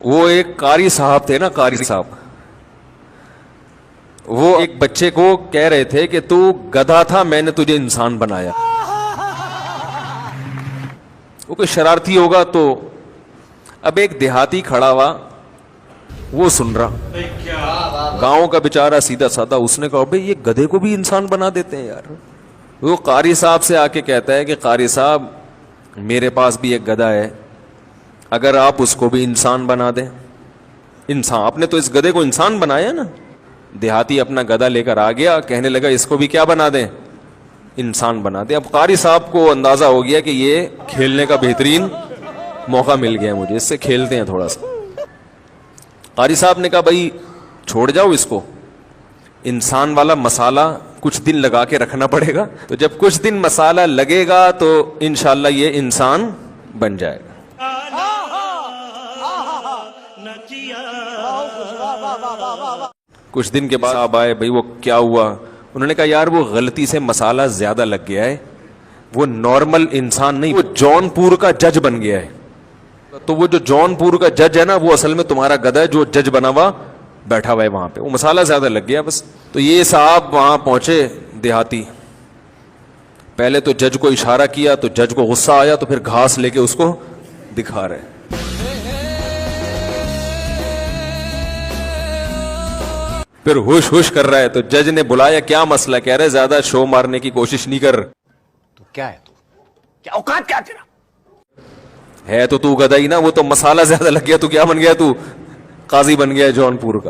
وہ ایک قاری صاحب تھے نا، قاری صاحب، وہ ایک بچے کو کہہ رہے تھے کہ تو گدھا تھا، میں نے تجھے انسان بنایا. وہ کوئی شرارتی ہوگا تو اب ایک دیہاتی کھڑا ہوا، وہ سن رہا، گاؤں کا بیچارہ سیدھا سادہ، اس نے کہا بھئی یہ گدھے کو بھی انسان بنا دیتے ہیں یار. وہ قاری صاحب سے آ کے کہتا ہے کہ قاری صاحب میرے پاس بھی ایک گدھا ہے، اگر آپ اس کو بھی انسان بنا دیں. انسان، آپ نے تو اس گدھے کو انسان بنایا نا. دیہاتی اپنا گدھا لے کر آ گیا، کہنے لگا اس کو بھی کیا بنا دیں، انسان بنا دیں. اب قاری صاحب کو اندازہ ہو گیا کہ یہ کھیلنے کا بہترین موقع مل گیا مجھے، اس سے کھیلتے ہیں تھوڑا سا. قاری صاحب نے کہا بھائی چھوڑ جاؤ اس کو، انسان والا مسالہ کچھ دن لگا کے رکھنا پڑے گا، تو جب کچھ دن مسالہ لگے گا تو انشاءاللہ یہ انسان بن جائے گا. کچھ دن کے بعد آپ آئے، بھئی وہ کیا ہوا؟ انہوں نے کہا یار وہ غلطی سے مسالہ زیادہ لگ گیا ہے، وہ نارمل انسان نہیں، وہ جون پور کا جج بن گیا ہے. تو وہ جو جون پور کا جج ہے نا، وہ اصل میں تمہارا گدھا ہے جو جج بنا ہوا بیٹھا ہوا ہے وہاں پہ، وہ مسالہ زیادہ لگ گیا بس. تو یہ صاحب وہاں پہنچے دیہاتی، پہلے تو جج کو اشارہ کیا تو جج کو غصہ آیا، تو پھر گھاس لے کے اس کو دکھا رہے. پھر ہوش ہوش کر رہا ہے، تو جج نے بلایا، کیا مسئلہ؟ کہہ رہے زیادہ شو مارنے کی کوشش نہیں کر. تو کیا ہے تو کیا اوقات کیا تیرا ہے تو گدھا ہی نا، وہ تو مسالہ زیادہ لگ گیا، تو کیا بن گیا؟ تو قاضی بن گیا جون پور کا.